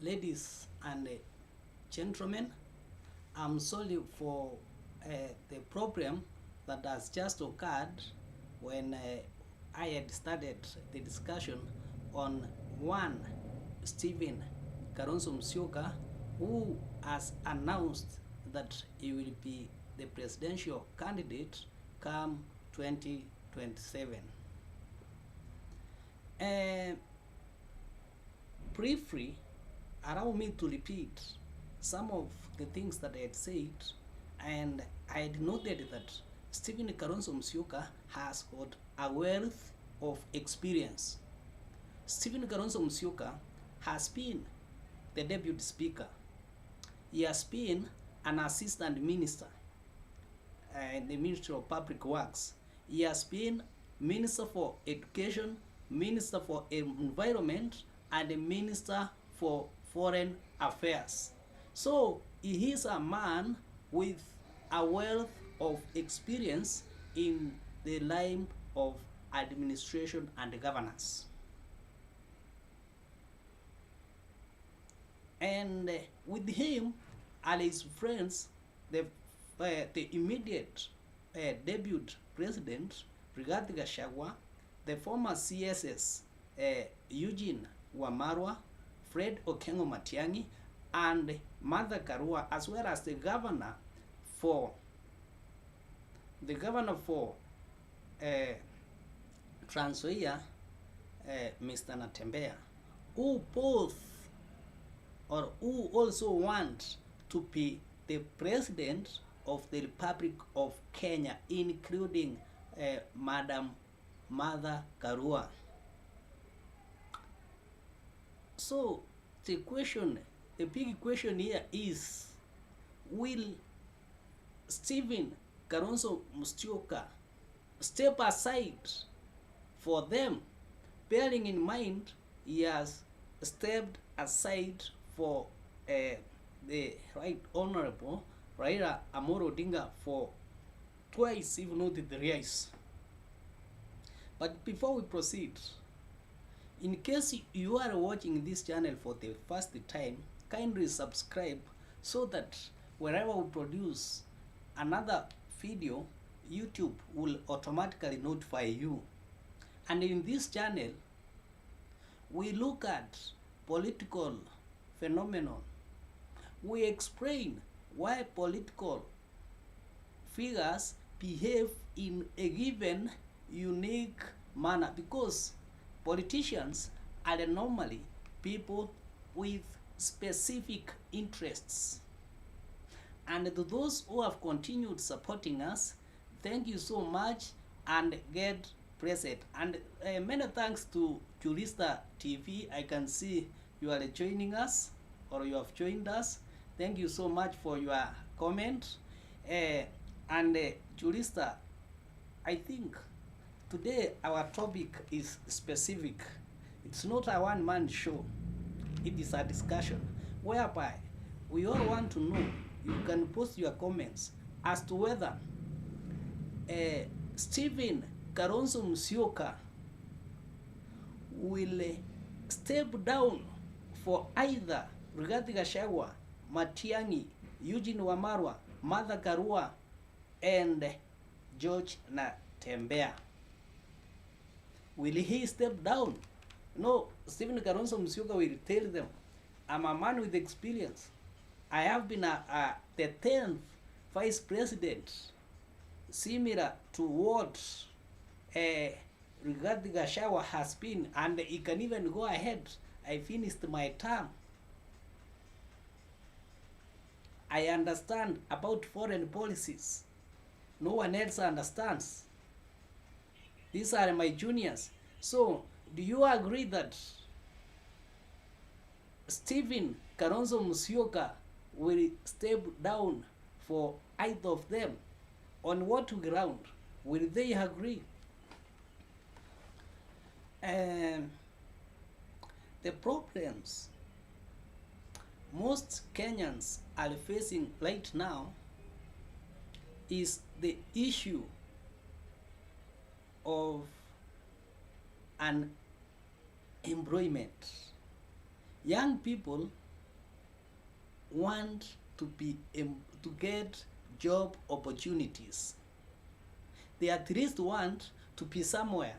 Ladies and gentlemen, I'm sorry for the problem that has just occurred when I had started the discussion on one Stephen Kalonzo Musyoka, who has announced that he will be the presidential candidate come 2027. Uh, Briefly, allow me to repeat some of the things that I had said, and I had noted that Stephen Kalonzo Musyoka has got a wealth of experience. Stephen Kalonzo Musyoka has been the deputy speaker. He has been an assistant minister in the Ministry of Public Works. He has been Minister for Education, Minister for Environment, and the Minister for Foreign Affairs. So he is a man with a wealth of experience in the line of administration and governance. And with him and his friends, the immediate debut president, Rigathi Gachagua, the former CSS, Eugene Wamalwa, Fred Okengo Matiag'i, and Martha Karua, as well as the governor for Trans Nzoia, Mr. Natembeya, who also want to be the president of the Republic of Kenya, including Madam Martha Karua. So the big question here is, will Stephen Kalonzo Musyoka step aside for them, bearing in mind he has stepped aside for the Right Honorable Raila Amolo Odinga for twice, if not thrice. But before we proceed, in case you are watching this channel for the first time, kindly subscribe so that wherever we produce another video, YouTube will automatically notify you. And in this channel, we look at political phenomenon. We explain why political figures behave in a given unique manner, because politicians are normally people with specific interests. And to those who have continued supporting us, thank you so much and get present. And many thanks to Jurista TV. I can see you are joining us, or you have joined us. Thank you so much for your comment. And Jurista, I think today our topic is specific. It's not a one-man show. It is a discussion whereby we all want to know. You can post your comments as to whether Stephen Kalonzo Musyoka will step down for either Rigathi Gachagua, Matiag'i, Eugene Wamalwa, Martha Karua, and George Natembeya. Will he step down? No, Stephen Kalonzo Musyoka will tell them, I'm a man with experience. I have been the 10th vice president, similar to what Rigathi Gachagua has been, and he can even go ahead. I finished my term. I understand about foreign policies. No one else understands. These are my juniors. So, do you agree that Stephen Kalonzo Musyoka will step down for either of them? On what ground will they agree? The problems most Kenyans are facing right now is the issue of unemployment. Young people want to get job opportunities. They at least want to be somewhere.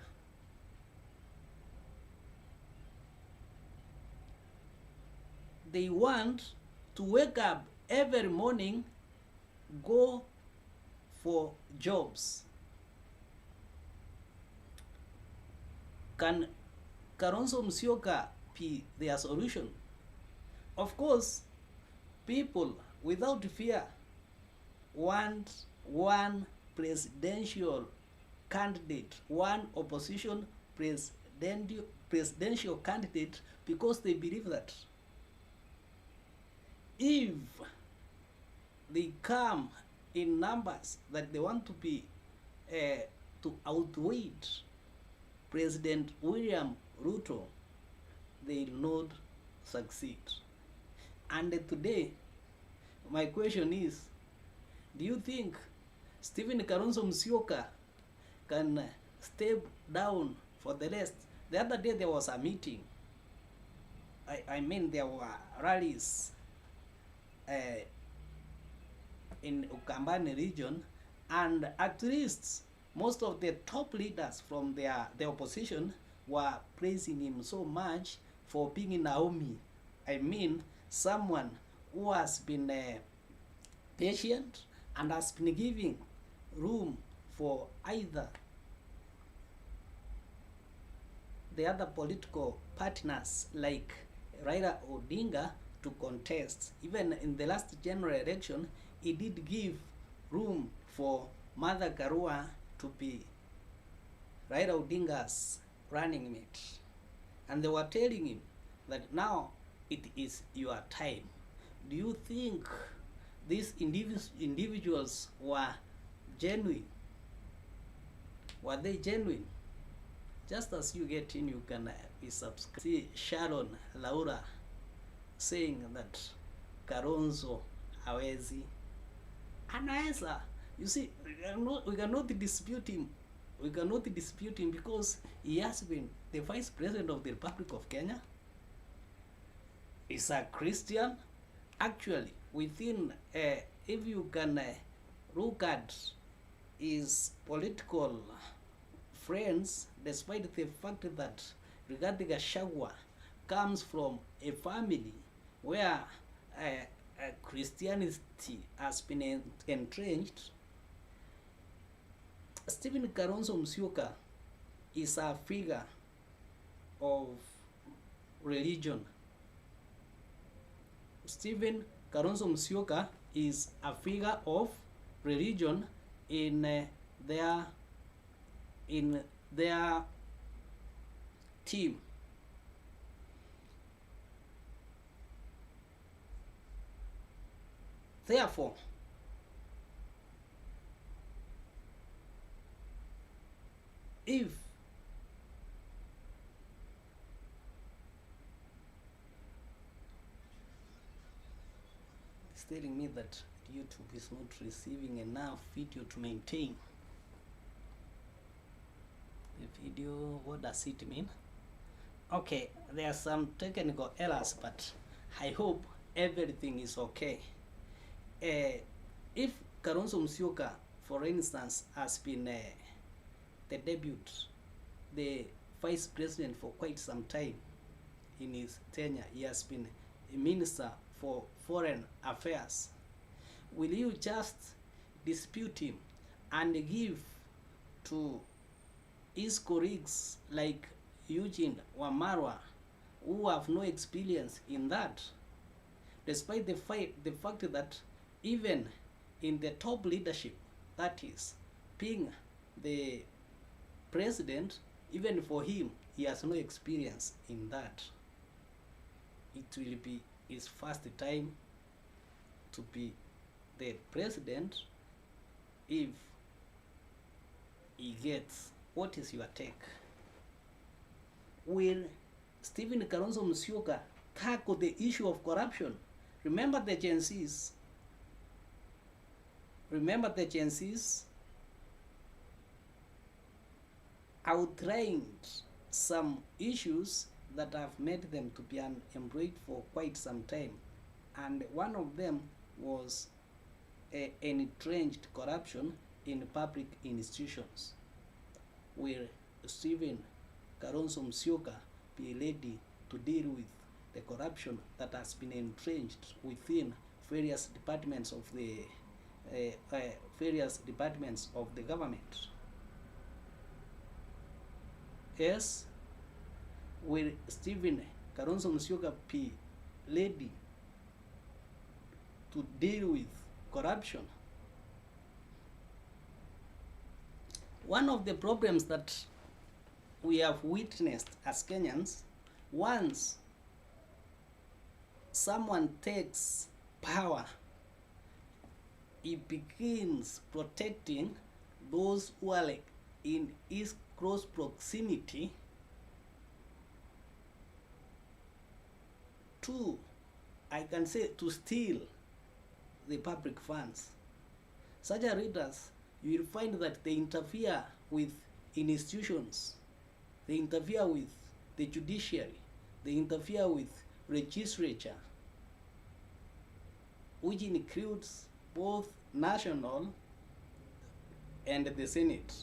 They want to wake up every morning, go for jobs. Can Kalonzo Musyoka be their solution? Of course, people without fear want one presidential candidate, one opposition presidential candidate, because they believe that if they come in numbers that they want to be to outweigh President William Ruto, they will not succeed. And today, my question is, do you think Stephen Kalonzo Musyoka can step down for the rest? The other day there was a meeting. I mean there were rallies in Ukambani region, and at least most of the top leaders from the opposition were praising him so much for being in Naomi. I mean, someone who has been patient and has been giving room for either the other political partners like Raila Odinga to contest. Even in the last general election, he did give room for Martha Karua to be Raila Odinga's running mate. And they were telling him that now it is your time. Do you think these individuals were genuine? Were they genuine? Just as you get in, you can be subscribed. See Sharon Laura saying that Kalonzo hawezi. Anaweza. You see, we cannot dispute him. We cannot dispute him because he has been the Vice President of the Republic of Kenya. He's a Christian. Actually, within, if you can look at his political friends, despite the fact that Rigathi Gachagua comes from a family where Christianity has been entrenched, Stephen Kalonzo Musyoka is a figure of religion. Stephen Kalonzo Musyoka is a figure of religion in their team. Therefore, if it's telling me that YouTube is not receiving enough video to maintain the video, what does it mean? Okay, there are some technical errors, but I hope everything is okay. If Kalonzo Musyoka, for instance, has been the debut, the vice president for quite some time in his tenure, he has been a minister for foreign affairs, will you just dispute him and give to his colleagues like Eugene Wamalwa, who have no experience in that, despite the fact that even in the top leadership, that is being the president, even for him, he has no experience in that. It will be his first time to be the president if he gets. What is your take? Will Stephen Kalonzo Musyoka tackle the issue of corruption? Remember the Gen Zs. Remember the Gen Zs outlined some issues that have made them to be unemployed for quite some time, and one of them was entrenched corruption in public institutions. Will Stephen Kalonzo Musyoka be ready to deal with the corruption that has been entrenched within various departments of the government? Yes, will Stephen Kalonzo Musyoka be ready to deal with corruption? One of the problems that we have witnessed as Kenyans, once someone takes power, he begins protecting those who are like in his close proximity to, I can say, to steal the public funds. Such a readers, you will find that they interfere with institutions, they interfere with the judiciary, they interfere with legislature, which includes both national and the Senate,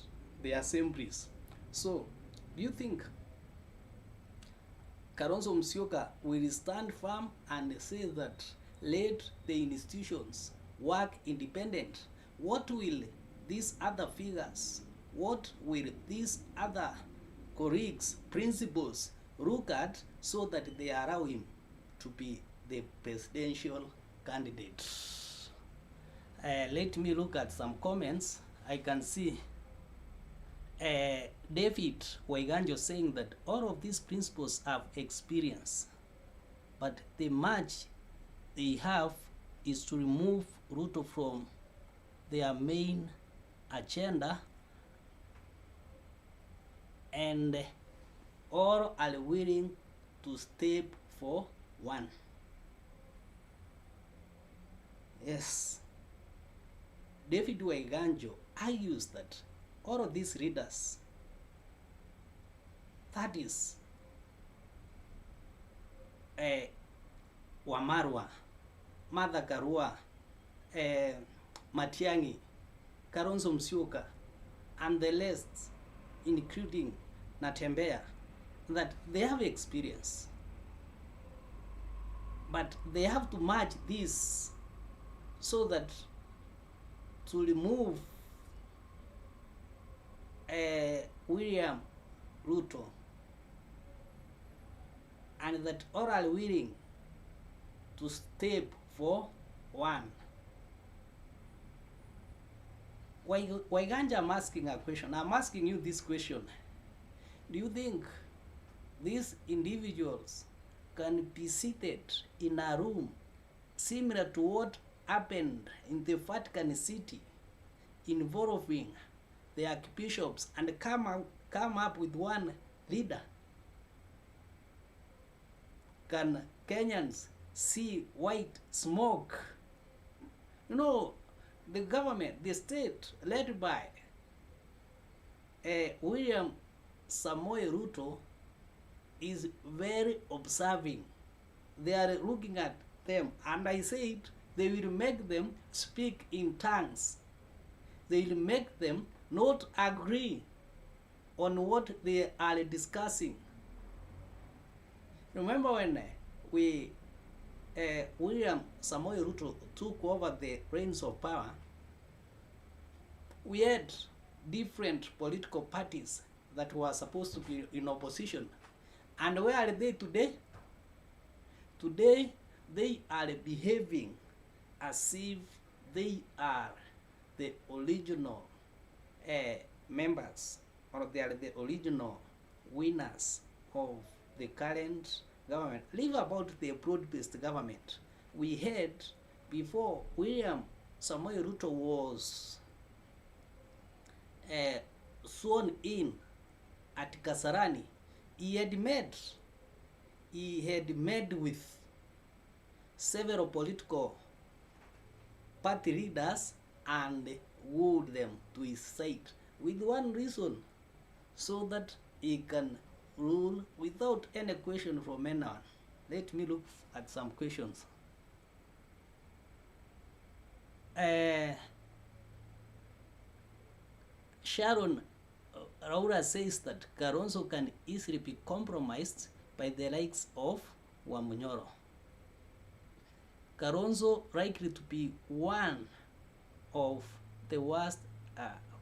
the assemblies. So, do you think Kalonzo Musyoka will stand firm and say that let the institutions work independent? What will these other figures, what will these other colleagues, principals look at so that they allow him to be the presidential candidate? Let me look at some comments. I can see David Waiganjo saying that all of these principals have experience, but the much they have is to remove Ruto from their main agenda, and all are willing to step for one. Yes, David Waiganjo argues that all of these readers, that is Wamarwa, Martha Karua, Matiag'i, Kalonzo Musyoka, and the rest, including Natembeya, that they have experience, but they have to merge this so that to remove William Ruto, and that all are willing to step for one. Waiganja, I'm asking a question. I'm asking you this question. Do you think these individuals can be seated in a room similar to what happened in the Vatican City involving the archbishops and come up with one leader? Can Kenyans see white smoke? You know, the government, the state led by William Samoei Ruto is very observing. They are looking at them, and I said they will make them speak in tongues. They will make them not agree on what they are discussing. Remember when William Samoei Ruto took over the reins of power, we had different political parties that were supposed to be in opposition. And where are they today? Today, they are behaving as if they are the original members, or they are the original winners of the current government. Leave about the broad-based government we had before William Samoei Ruto was sworn in at Kasarani. He had met with several political party leaders and wooed them to his side with one reason, so that he can rule without any question from anyone. Let me look at some questions. uh, Sharon Raura says that Kalonzo can easily be compromised by the likes of Wamunyoro. Kalonzo likely to be one of the worst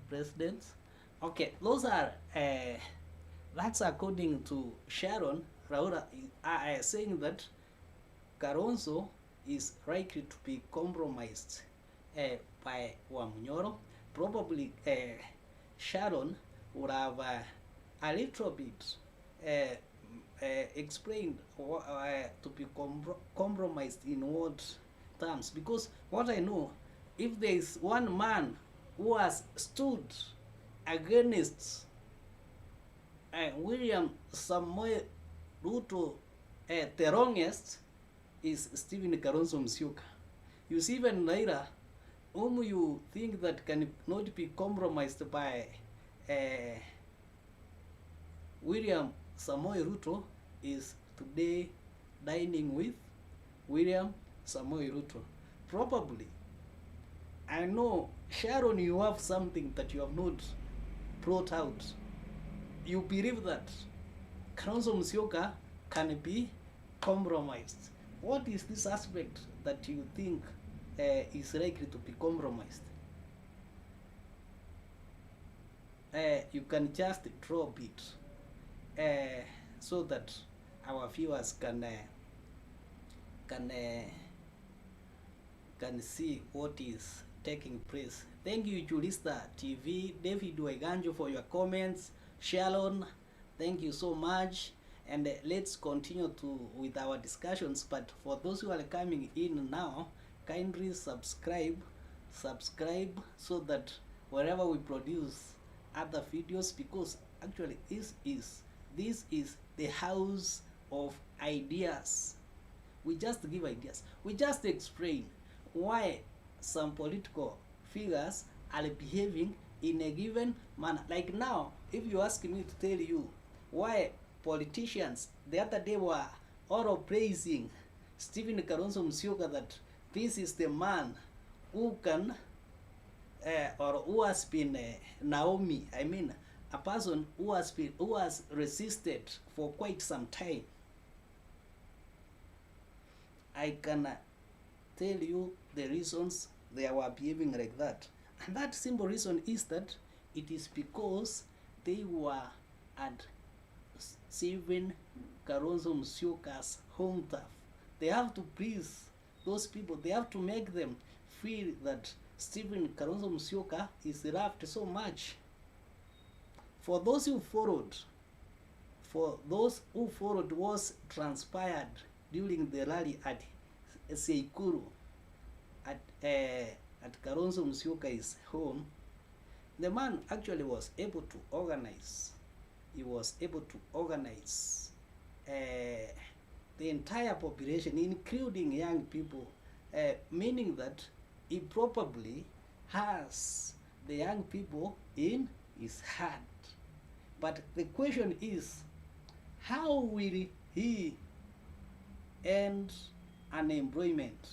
presidents. Okay, those are that's according to Sharon Raura saying that Kalonzo is likely to be compromised by Wamunyoro. Probably Sharon would have a little bit explained to be compromised in what terms, because what I know, if there is one man who has stood against William Samoei Ruto, the wrongest is Stephen Kalonzo Musyoka. You see, even Naira, whom you think that can not be compromised by William Samoei Ruto, is today dining with William Samoei Ruto. Probably, I know, Sharon, you have something that you have not brought out. You believe that Kalonzo Musyoka can be compromised. What is this aspect that you think is likely to be compromised? You can just drop it so that our viewers can see what is taking place. Thank you, Julista TV, David Waiganjo, for your comments. Sharon, thank you so much, and let's continue with our discussions. But for those who are coming in now, kindly subscribe so that wherever we produce other videos, because actually this is the house of ideas. We just give ideas, we just explain why some political figures are behaving in a given manner. Like now, if you ask me to tell you why politicians the other day were all praising Stephen Kalonzo Musyoka, that this is the man who can or who has been Naomi, I mean a person who has resisted for quite some time, I can tell you the reasons they were behaving like that. And that simple reason is that it is because they were at Stephen Kalonzo Musyoka's home turf. They have to please those people. They have to make them feel that Stephen Kalonzo Musyoka is loved so much. For those who followed what transpired during the rally at Seikuru, at Kalonzo Musyoka's home, the man actually was able to organize. He was able to organize the entire population, including young people, meaning that he probably has the young people in his heart. But the question is, how will he end unemployment?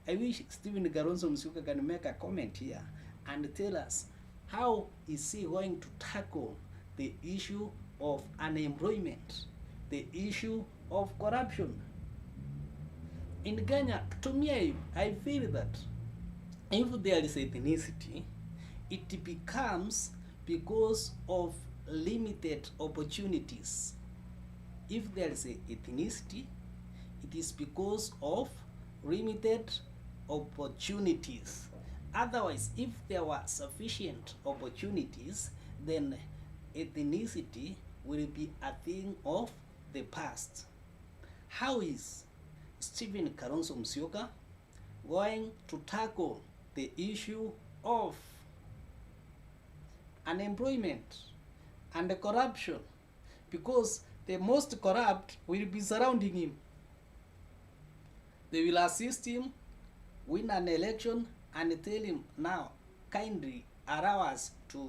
I wish Stephen Kalonzo Musyoka can make a comment here and tell us how is he going to tackle the issue of unemployment, the issue of corruption. In Kenya, to me, I feel that if there is ethnicity, it becomes because of limited opportunities. If there is ethnicity, it is because of limited opportunities. Otherwise, if there were sufficient opportunities, then ethnicity will be a thing of the past. How is Stephen Kalonzo Musyoka going to tackle the issue of unemployment and the corruption? Because the most corrupt will be surrounding him. They will assist him win an election and tell him, now kindly allow us to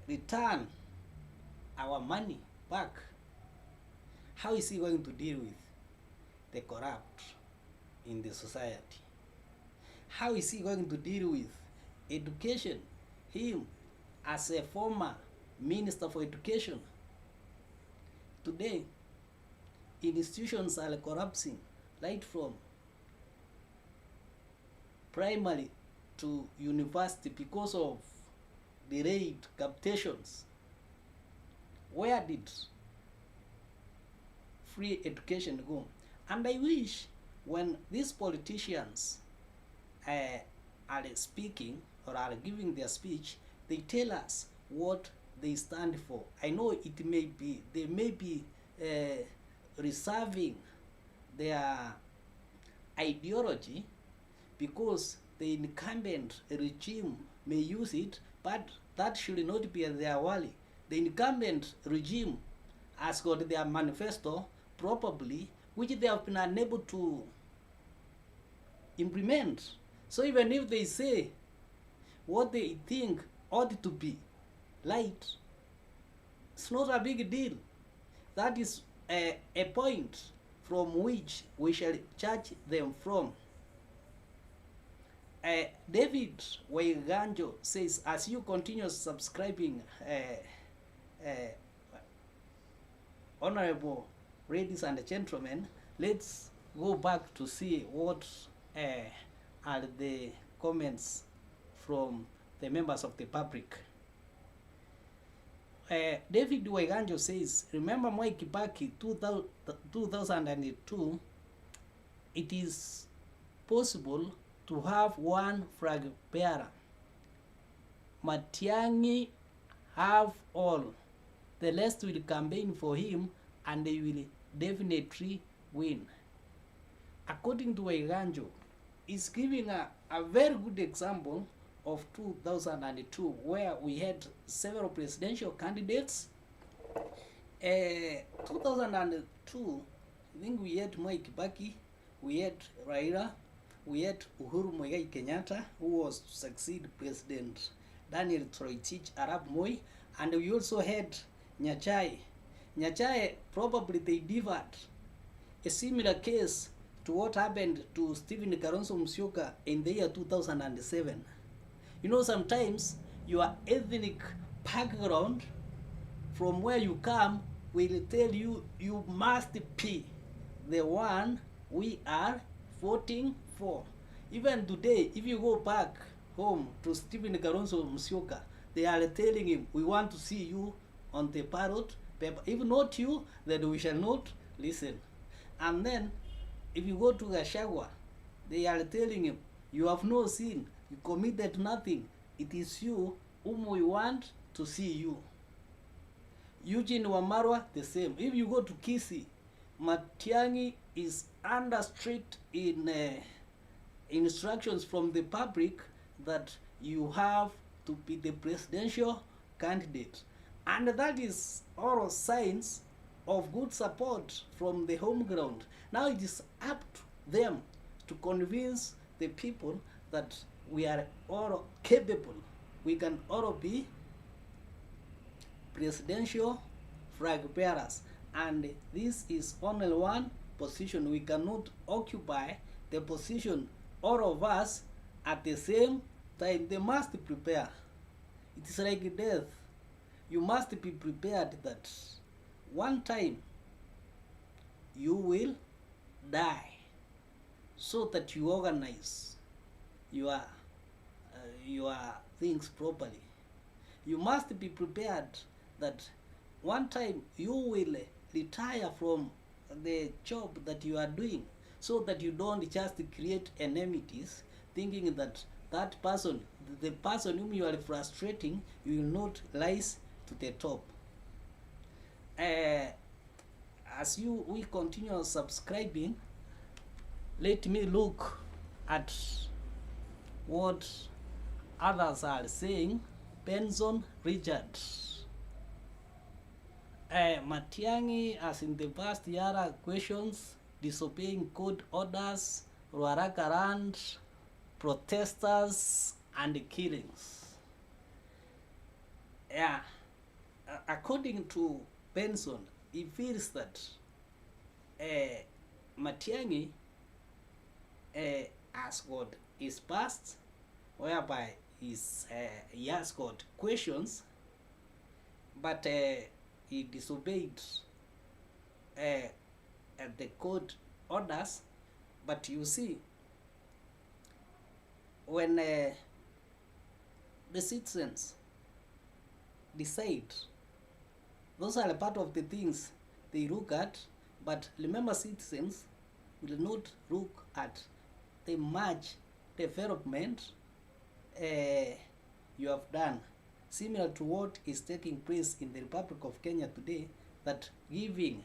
return our money back. How is he going to deal with the corrupt in the society? How is he going to deal with education? Him, as a former minister for education, today institutions are collapsing, right from primary to university, because of delayed captations. Where did free education go? And I wish when these politicians are speaking or are giving their speech, they tell us what they stand for. I know it may be, they may be reserving their ideology because the incumbent regime may use it, but that should not be their worry. The incumbent regime has got their manifesto, probably, which they have been unable to implement. So even if they say what they think ought to be light, it's not a big deal. That is a point from which we shall judge them from. David Waiganjo says, as you continue subscribing, honorable ladies and gentlemen, let's go back to see what are the comments from the members of the public. David Waiganjo says, remember Mwai Kibaki 2002, it is possible to have one flag bearer. Matiag'i have all. The rest will campaign for him and they will definitely win. According to Waiganjo, is giving a very good example of 2002, where we had several presidential candidates. 2002, I think we had Mwai Kibaki, we had Raila, we had Uhuru Muigai Kenyatta, who was to succeed President Daniel Toroitich Arap Moi, and we also had Matiag'i. Matiag'i, probably they differed. A similar case to what happened to Stephen Kalonzo Musyoka in the year 2007. You know, sometimes your ethnic background from where you come will tell you you must be the one we are voting for. Even today, if you go back home to Stephen Kalonzo Musyoka, they are telling him, we want to see you on the ballot paper. If not you, then we shall not listen. And then, if you go to Gachagua, they are telling him, you have no sin, you committed nothing, it is you whom we want to see you. Eugene Wamarwa, the same. If you go to Kisii, Matiag'i is under strict instructions from the public that you have to be the presidential candidate. And that is all signs of good support from the home ground. Now it is up to them to convince the people that we are all capable. We can all be presidential flag bearers. And this is only one position. We cannot occupy the position, all of us, at the same time. They must prepare. It is like death. You must be prepared that one time you will die, so that you organize your things properly. You must be prepared that one time you will retire from the job that you are doing, so that you don't just create enmities, thinking that that person, the person whom you are frustrating, you will not rise to the top. As we continue subscribing, let me look at what others are saying. Benson Richard. Matiag'i, as in the past year, questions disobeying court orders, Ruaraka Rand, protesters, and killings. Yeah, according to Benson, he feels that Matiag'i has got his past, whereby he has got questions, but he disobeyed uh, the court orders. But you see, when the citizens decide, those are a part of the things they look at. But remember, citizens will not look at the much development you have done, similar to what is taking place in the Republic of Kenya today, that giving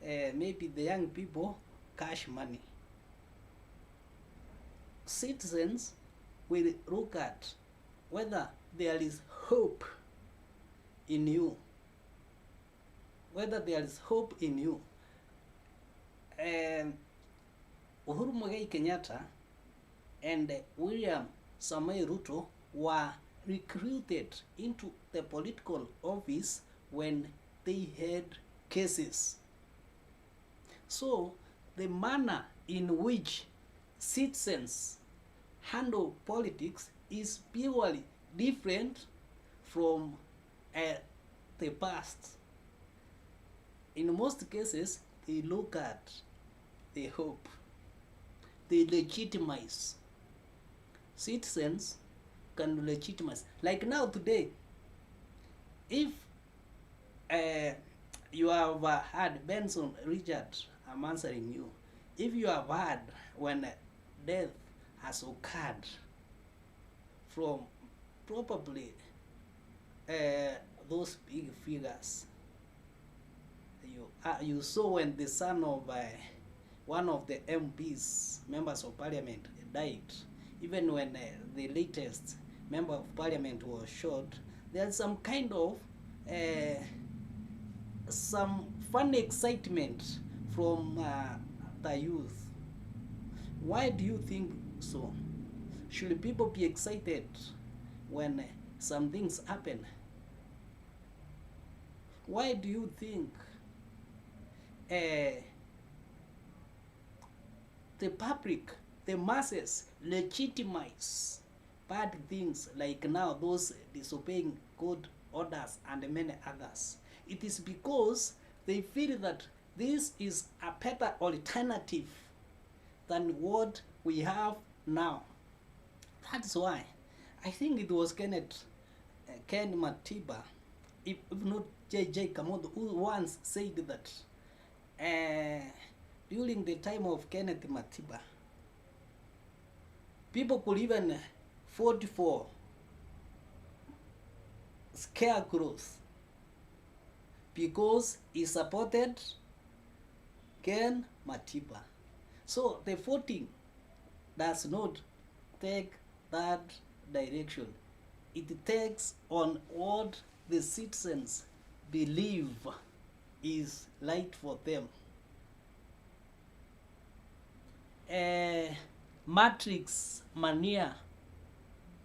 maybe the young people cash money. Citizens will look at whether there is hope in you, whether there is hope in you. Uhuru Muigai Kenyatta and William Samoei Ruto were recruited into the political office when they had cases. So the manner in which citizens handle politics is purely different from the past. In most cases, they look at the hope, they legitimize. Citizens can legitimize. Like now today, if you have had Benson Richard, I'm answering you. If you have heard when death has occurred from probably those big figures, you saw when the son of one of the MPs, members of parliament, died. Even when the latest member of parliament was shot, there's some kind of some fun excitement from the youth. Why do you think so? Should people be excited when some things happen? Why do you think the public, the masses, legitimize bad things like now those disobeying court orders and many others? It is because they feel that this is a better alternative than what we have now. That's why I think it was Ken Matiba, if not J.J. Kamodo, who once said that during the time of Kenneth Matiba, people could even vote for scarecrows because he supported Ken Matiba. So the voting does not take that direction. It takes on what the citizens believe is right for them. Matrix Mania,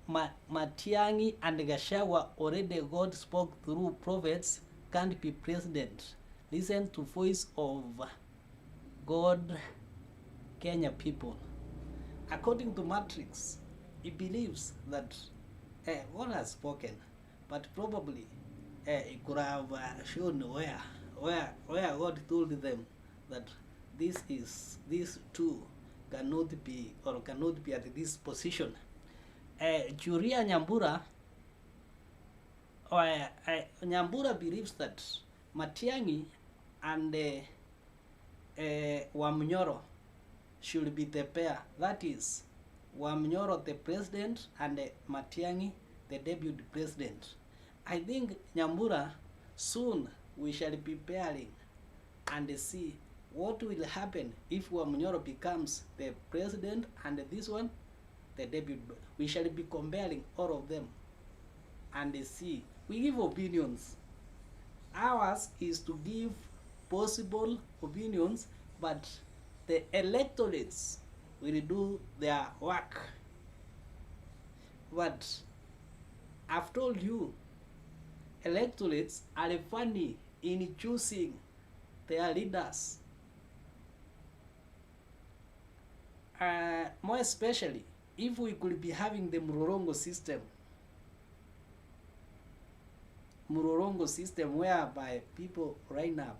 Matiag'i and Gachagua already God spoke through prophets, can't be president. Listen to voice of God, Kenya people. According to Matrix, he believes that God has spoken, but probably he could have shown where God told them that these two cannot be at this position. Juria Nyambura Nyambura believes that Matiag'i and Wamnyoro should be the pair. That is, Wamnyoro the president and Matiag'i the deputy president. I think Nyambura, soon we shall be pairing and see what will happen if Wamnyoro becomes the president and this one the deputy. We shall be comparing all of them and see. We give opinions. Ours is to give possible opinions, but the electorates will do their work. But I've told you, electorates are funny in choosing their leaders. Moja more especially if we could be having the Murorongo system whereby people line up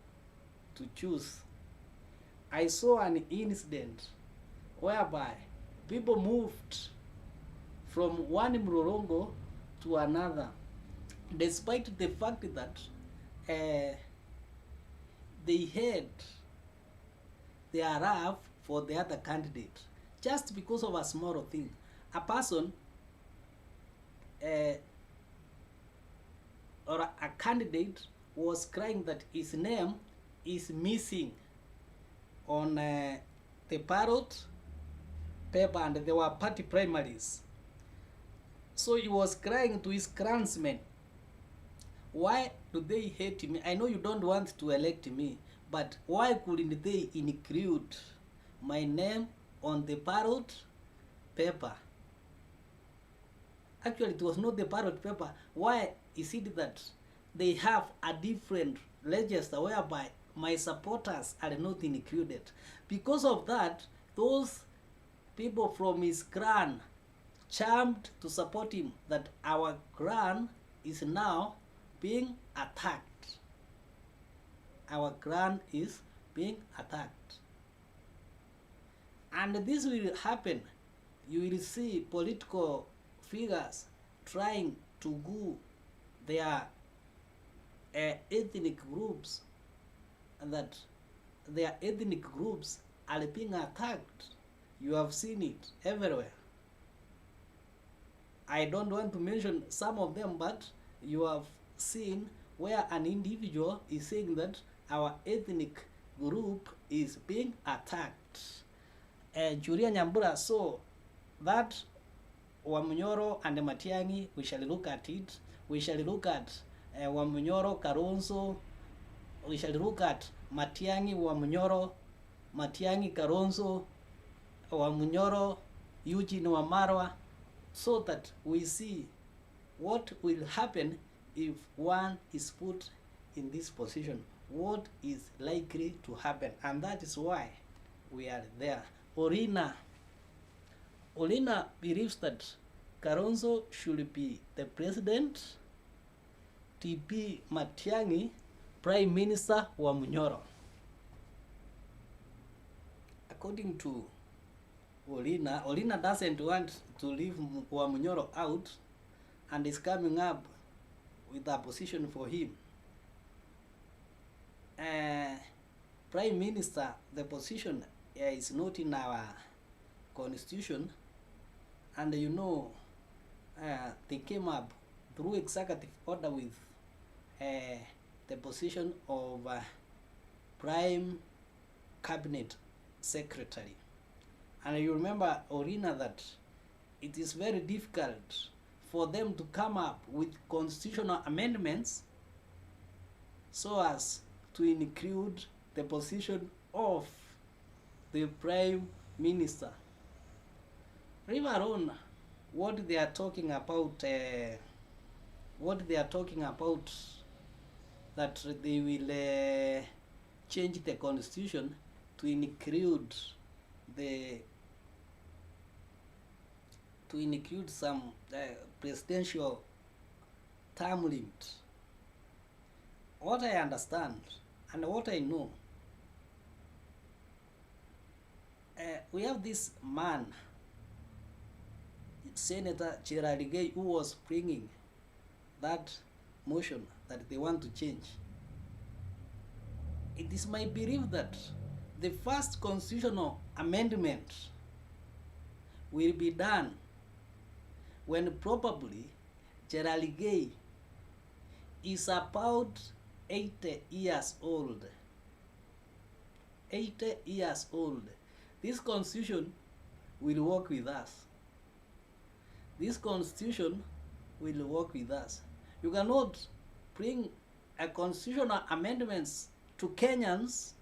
to choose. I saw an incident whereby people moved from one Murorongo to another, despite the fact that they had their love for the other candidate, just because of a small thing. A person or a candidate was crying that his name is missing on the ballot paper, and there were party primaries. So he was crying to his clansmen, why do they hate me? I know you don't want to elect me, but why couldn't they include my name on the ballot paper? Actually, it was not the ballot paper. Why is it that they have a different register whereby my supporters are not included? Because of that, those people from his clan charmed to support him, that our clan is now being attacked. Our clan is being attacked. And this will happen. You will see political figures trying to go their ethnic groups, and that their ethnic groups are being attacked. You have seen it everywhere. I don't want to mention some of them, but you have seen where an individual is saying that our ethnic group is being attacked. Julia Nyambura, so that Wamunyoro and Matiag'i, we shall look at it. We shall look at Wamunyoro, Kalonzo. We shall look at Matiag'i, Wamunyoro, Matiag'i, Kalonzo, Wamunyoro, Eugene Wamarwa, so that we see what will happen if one is put in this position. What is likely to happen? And that is why we are there. Olina believes that Kalonzo should be the president, TP Matiag'i Prime Minister wa Munyoro. According to Olina doesn't want to leave Wamunyoro out and is coming up with a position for him. Prime Minister, the position is not in our constitution, and you know they came up through executive order with the position of Prime Cabinet Secretary. And you remember, Olina, that it is very difficult for them to come up with constitutional amendments so as to include the position of the Prime Minister. Leave alone what they are talking about, that they will change the constitution to include some presidential term limit. What I understand and what I know, we have this man, Senator Cherarigei, who was bringing that motion that they want to change. It is my belief that the first constitutional amendment will be done when probably Cherarigei is about 80 years old. 80 years old. This constitution will work with us. This constitution will work with us. You cannot bring a constitutional amendments to Kenyans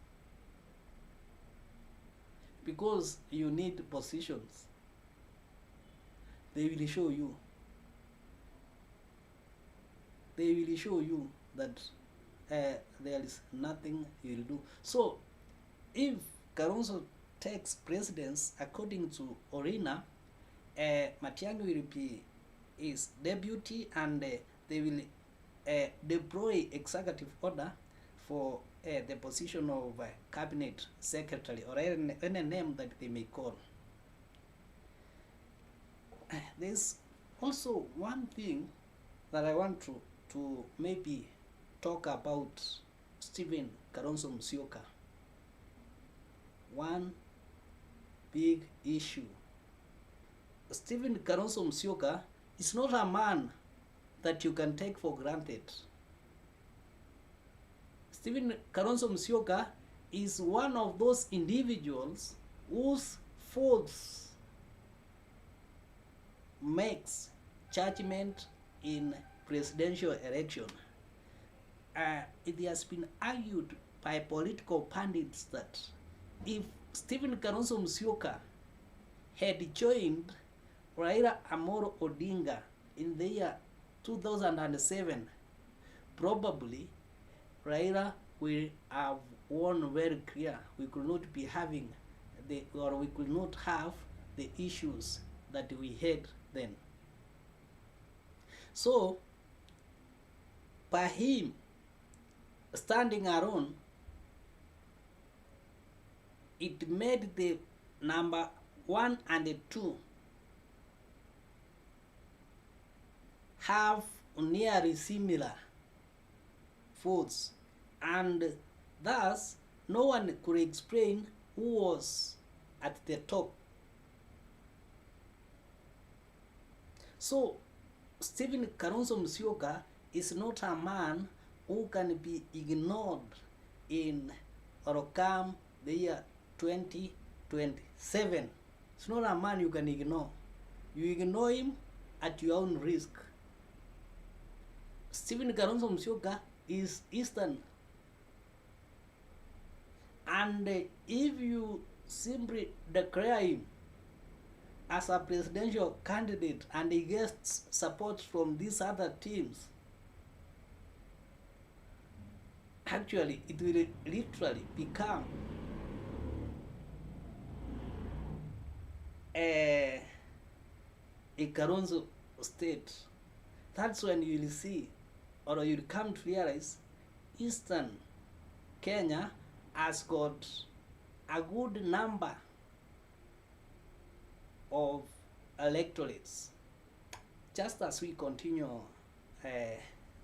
because you need positions. They will show you. They will show you that there is nothing you will do. So, if Kalonzo takes precedence, according to Orina, Matiag'i will be his deputy, and they will deploy executive order for the position of cabinet secretary, or any name that they may call. There's also one thing that I want to maybe talk about Stephen Kalonzo Musyoka. One big issue. Stephen Kalonzo Musyoka is not a man that you can take for granted. Stephen Kalonzo Musyoka is one of those individuals whose faults makes judgment in presidential election. It has been argued by political pundits that if Stephen Kalonzo Musyoka had joined Raila Amolo Odinga in the year 2007, probably Raila will have won very clear. We could not be having we could not have the issues that we had then. So, by him standing alone, it made the number 1 and 2 have nearly similar votes, and thus no one could explain who was at the top. So Stephen Kalonzo Musyoka is not a man who can be ignored in or come the year 2027. It's not a man you can ignore. You ignore him at your own risk. Stephen Kalonzo Musyoka is Eastern, and if you simply declare him as a presidential candidate and he gets support from these other teams, actually it will literally become a Kalonzo state. That's when you will see, or you'll come to realize, Eastern Kenya has got a good number of electorates. Just as we continue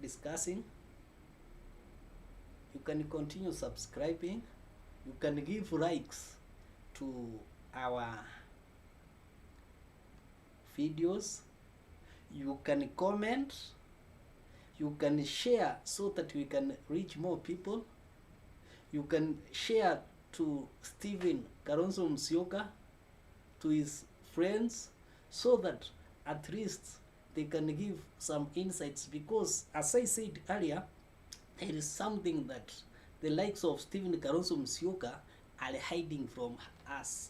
discussing, you can continue subscribing, you can give likes to our videos, you can comment, you can share so that we can reach more people. You can share to Stephen Kalonzo Musyoka, to his friends, so that at least they can give some insights, because as I said earlier, there is something that the likes of Stephen Kalonzo Musyoka are hiding from us.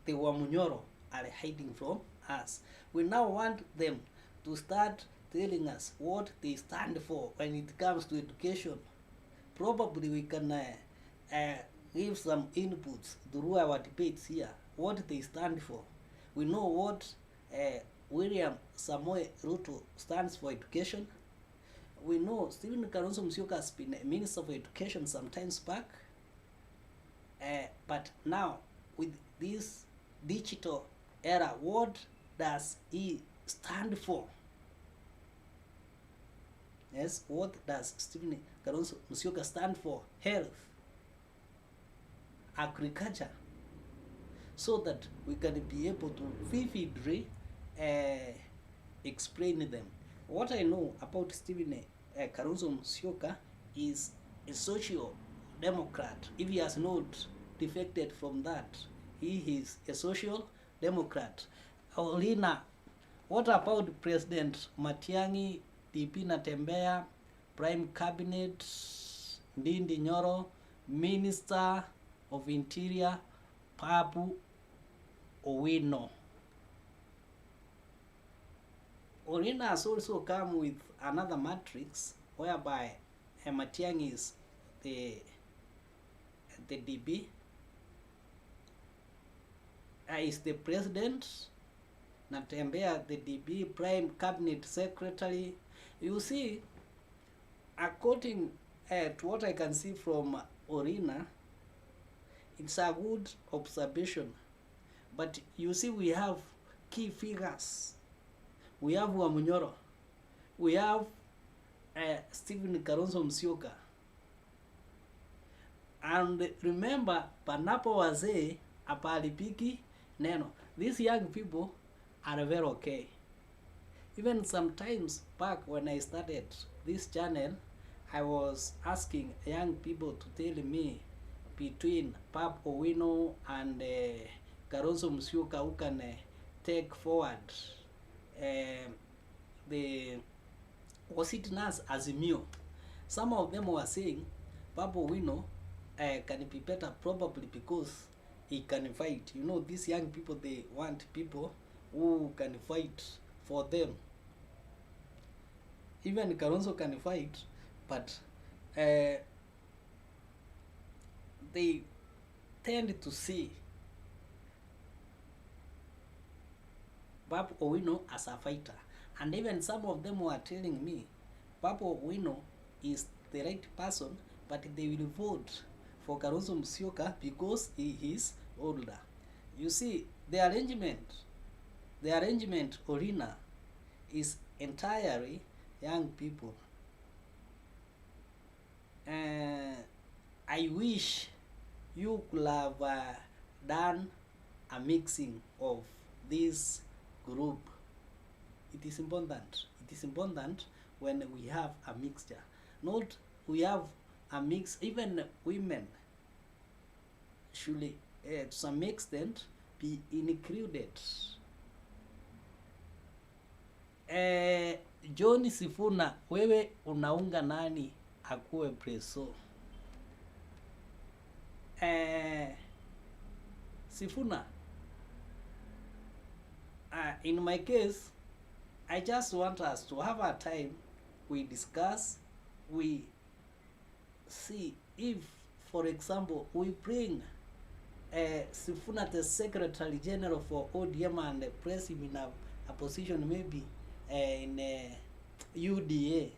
The Wamunyoro are hiding from us. We now want them to start telling us what they stand for when it comes to education. Probably we can give some inputs through our debates here, what they stand for. We know what William Samoei Ruto stands for education. We know Stephen Kalonzo Musyoka has been a Minister for Education some times back. But now, with this digital era, what does he stand for? Yes, what does Stephen Kalonzo Musyoka stand for? Health, agriculture, so that we can be able to vividly explain them. What I know about Stephen Kalonzo Musyoka is a social democrat. If he has not defected from that, he is a social democrat. Olina, what about President Matiag'i, DP Natembea, Prime Cabinet, Ndindi Nyoro, Minister of Interior, Papu Owino? Orina has also come with another matrix whereby Matiag'i is the DB, is the president, Natembea the DB prime cabinet secretary. You see, according to what I can see from Orina, it's a good observation. But you see, we have key figures. We have Wamunyoro. We have Stephen Kalonzo Musyoka. And remember, panapo wazee apalipiki neno. These young people are very okay. Even sometimes back when I started this channel, I was asking young people to tell me between Pap Owino and Kalonzo Musyoka who can take forward the was it Nas Azimio. Some of them were saying Pap Owino can be better probably because he can fight. You know, these young people, they want people who can fight for them. Even Kalonzo can fight, but they tend to see Pap Owino as a fighter. And even some of them were telling me Pap Owino is the right person, but they will vote for Kalonzo Musyoka because he is older. You see, the arrangement Orina is entirely young people. I wish you could have done a mixing of this group. It is important. It is important when we have a mixture. Not we have a mix. Even women should, to some extent, be included. John Sifuna, wewe unaunga nani akuwe preso? Sifuna, in my case, I just want us to have a time, we discuss, we see if, for example, we bring Sifuna the Secretary General for ODM and press him in a position maybe in UDA.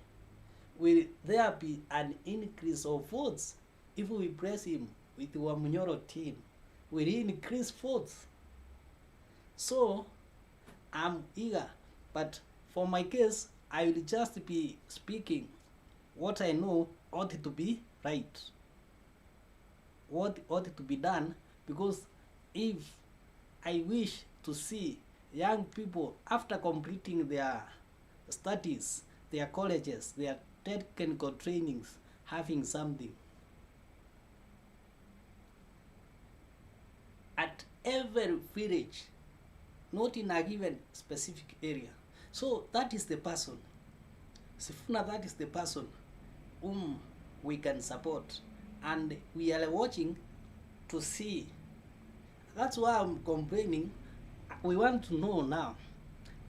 Will there be an increase of votes if we press him with the Wamunyoro team? Will he increase votes? So I'm eager, but for my case, I will just be speaking what I know ought to be right, what ought to be done, because if I wish to see young people after completing their studies, their colleges, their technical trainings, having something at every village, not in a given specific area. So that is the person, Sifuna, that is the person whom we can support, and we are watching to see. That's why I'm complaining. We want to know now.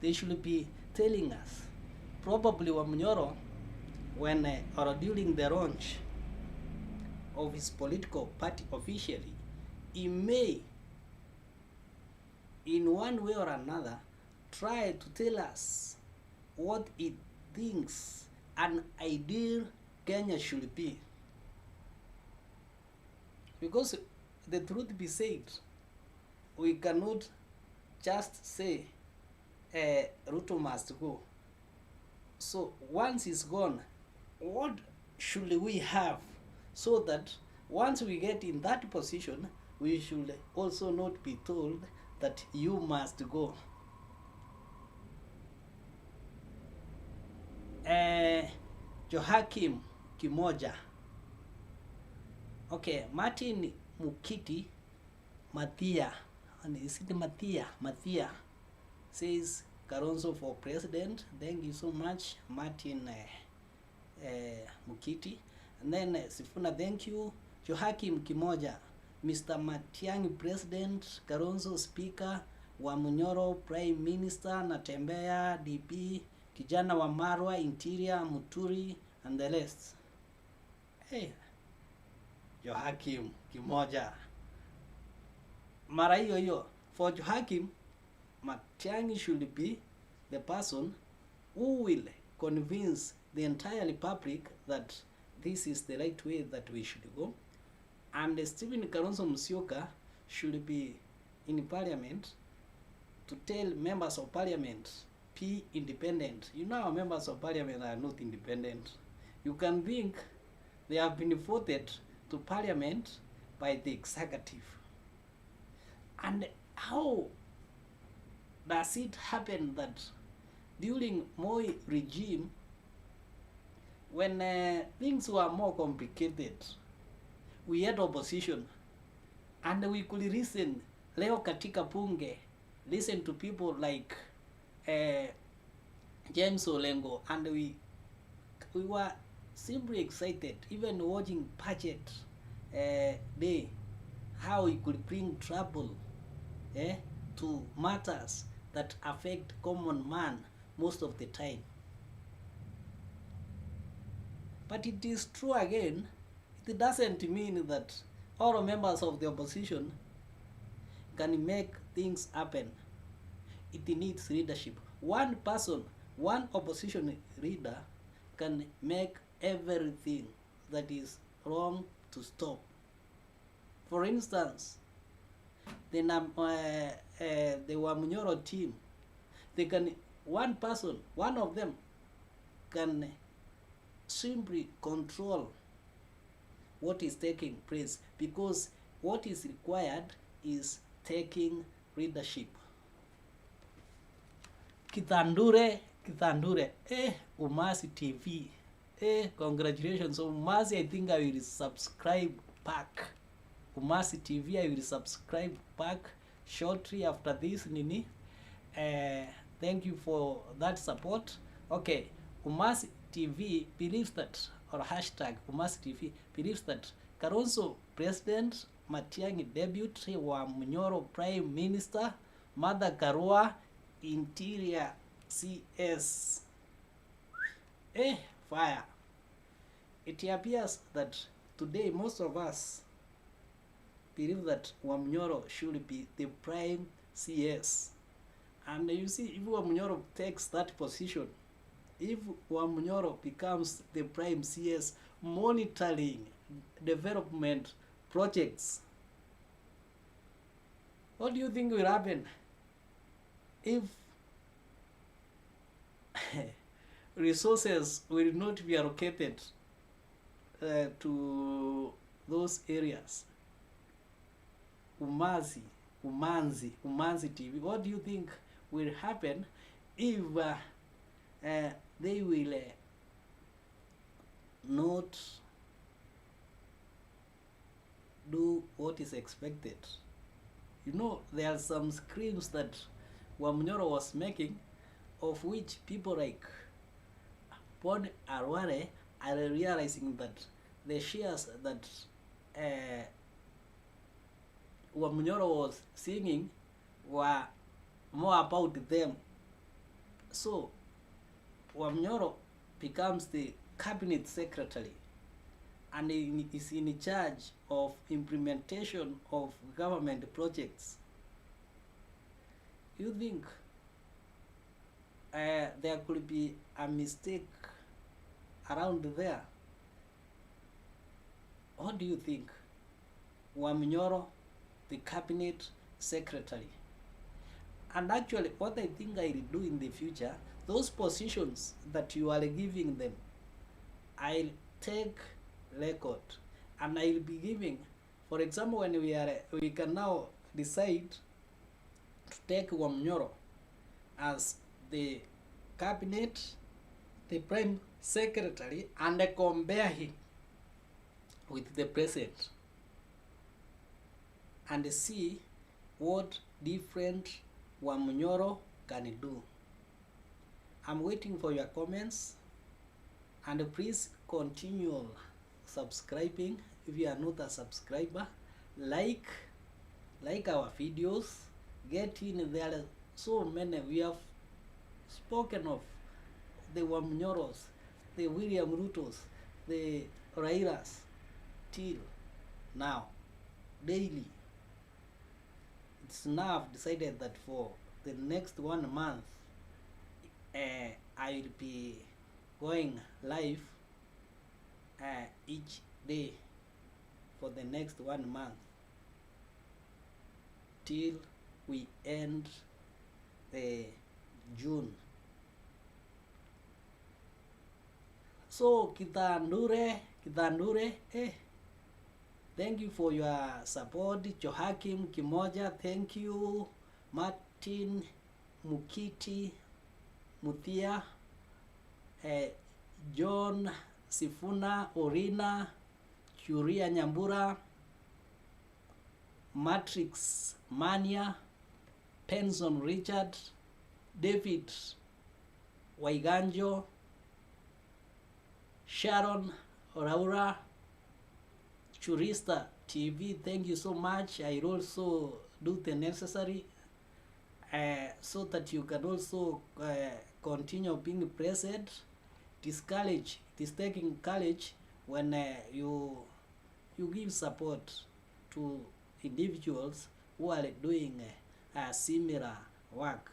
They should be telling us, probably Wamunyoro, when or during the launch of his political party officially, he may, in one way or another, try to tell us what he thinks an ideal Kenya should be. Because the truth be said, we cannot just say Ruto must go. So once he's gone, what should we have so that once we get in that position, we should also not be told that you must go. Joakim Kimoja. Okay, Martin Mukiti Matia, and is it Matia says Kalonzo for president. Thank you so much, Martin Mukiti. And then Sifuna, thank you. Joakim Kimoja, Mr. Matiag'i president, Kalonzo speaker, Wamunyoro prime minister, Natembea DP, Kijana wa Marwa interior, Muturi and the rest. Hey, Joakim Kimoja. Mara hiyo For Joachim, Matiag'i should be the person who will convince the entire public that this is the right way that we should go. And Stephen Kalonzo Musyoka should be in parliament to tell members of parliament, be independent. You know, our members of parliament are not independent. You can think they have been voted to parliament by the executive. And how does it happen that during Moi regime, when things were more complicated, we had opposition, and we could listen leo katika bunge, listen to people like James Olengo, and we were simply excited, even watching budget day, how we could bring trouble to matters that affect common man most of the time. But it is true again, it doesn't mean that all members of the opposition can make things happen. It needs leadership. One person, one opposition leader can make everything that is wrong to stop. For instance, the Wamunyoro team, they can, one person, one of them can simply control what is taking place, because what is required is taking leadership. Kithandure, Umasi TV. Congratulations, Umasi. I think I will subscribe back. Umasi TV, I will subscribe back shortly after this, Nini. Thank you for that support. Okay, Umasi TV believes that, or hashtag Umasi TV believes that Kalonzo President, Matiag'i Deputy Wamunyoro Prime Minister, Martha Karua Interior CS. Fire. It appears that today most of us believe that Wamunyoro should be the Prime CS. And you see, if Wamunyoro takes that position, if Wamunyoro becomes the Prime CS monitoring development projects, what do you think will happen if resources will not be allocated to those areas? Umanzi TV, what do you think will happen if they will not do what is expected? You know, there are some screams that Wamunyoro was making, of which people like Bon Arware are realizing that the shares that Wamunyoro was singing were more about them. So Wamunyoro becomes the cabinet secretary and he is in charge of implementation of government projects. You think there could be a mistake around there? What do you think? Wamunyoro, the cabinet secretary. And actually, what I think I will do in the future, those positions that you are giving them, I'll take record and I'll be giving, for example, when we can now decide to take Wamunyoro as the cabinet, the prime secretary, and compare him with the president and see what different Wamunyoro can do. I'm waiting for your comments, and please continue subscribing if you are not a subscriber. Like our videos, get in there. So many we have spoken of, the Wamunyoros, the William Rutos, the Rairas, till now, daily. it's now I've decided that for the next 1 month, I will be going live each day for the next 1 month till we end the June. So Kitandure, thank you for your support. Johakim Kimoja, thank you. Martin Mukiti Muthia, John Sifuna, Orina, Curia Nyambura, Matrix Mania, Penson Richard, David Waiganjo, Sharon Oraura, Churista TV, thank you so much. I will also do the necessary so that you can also continue being present. It is taking courage when you give support to individuals who are doing similar work.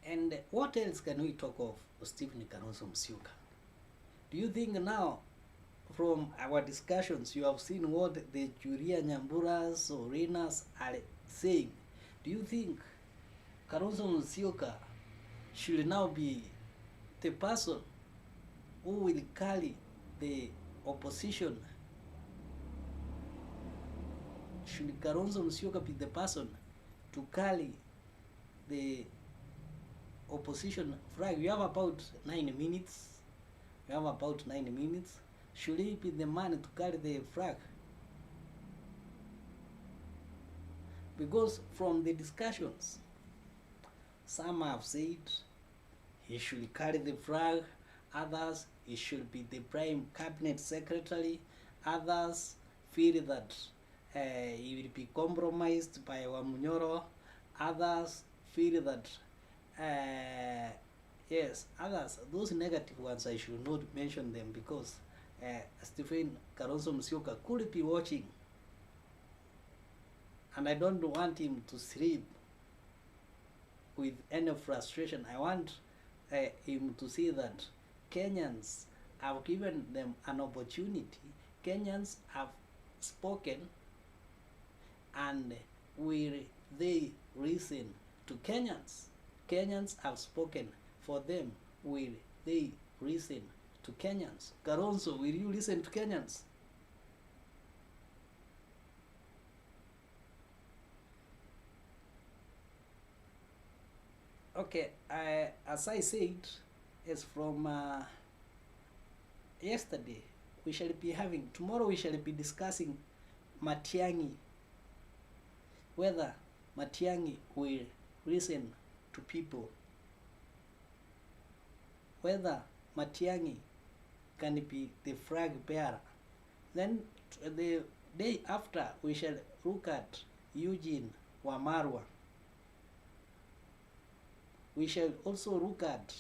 And what else can we talk of Stephen Kalonzo Musyoka? Do you think now, from our discussions, you have seen what the Juria Nyamburas or Renas are saying? Do you think Kalonzo Musyoka should now be the person who will carry the opposition? Should Kalonzo Musyoka be the person to carry the opposition flag? We have about 9 minutes. Should he be the man to carry the flag? Because from the discussions, some have said he should carry the flag, others he should be the prime cabinet secretary, others feel that he will be compromised by Wamunyoro, others feel that yes, others, those negative ones I should not mention them, because Stephen Kalonzo Musyoka could be watching, and I don't want him to sleep with any frustration. I want him to see that Kenyans have given them an opportunity. Kenyans have spoken, and will they listen to Kenyans? Kenyans have spoken for them. Will they listen to Kenyans? Kalonzo, will you listen to Kenyans? Okay, as I said, as from yesterday, tomorrow we shall be discussing Matiag'i, whether Matiag'i will listen to people, whether Matiag'i can be the flag bearer. Then the day after, we shall look at Eugene Wamarwa. We shall also look at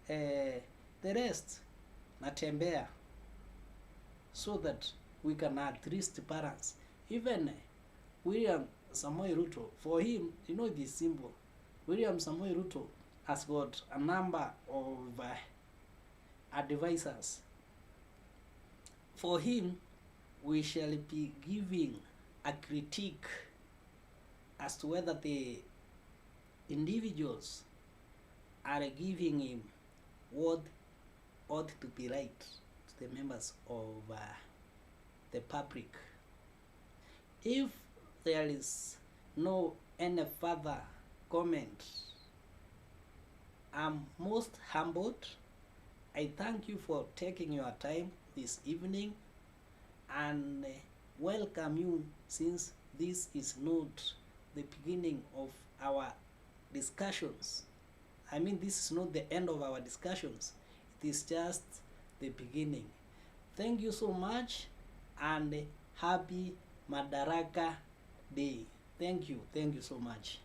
the rest, Natembea, so that we can at least balance. Even William Samoei Ruto, for him, you know this symbol, William Samoei Ruto has got a number of advisors. For him, we shall be giving a critique as to whether the individuals are giving him what ought to be right to the members of the public. If there is no any further comment, I'm most humbled. I thank you for taking your time this evening, and welcome you, since this is not the beginning of our discussions. I mean, this is not the end of our discussions. It is just the beginning. Thank you so much, and happy Madaraka Day. Thank you so much.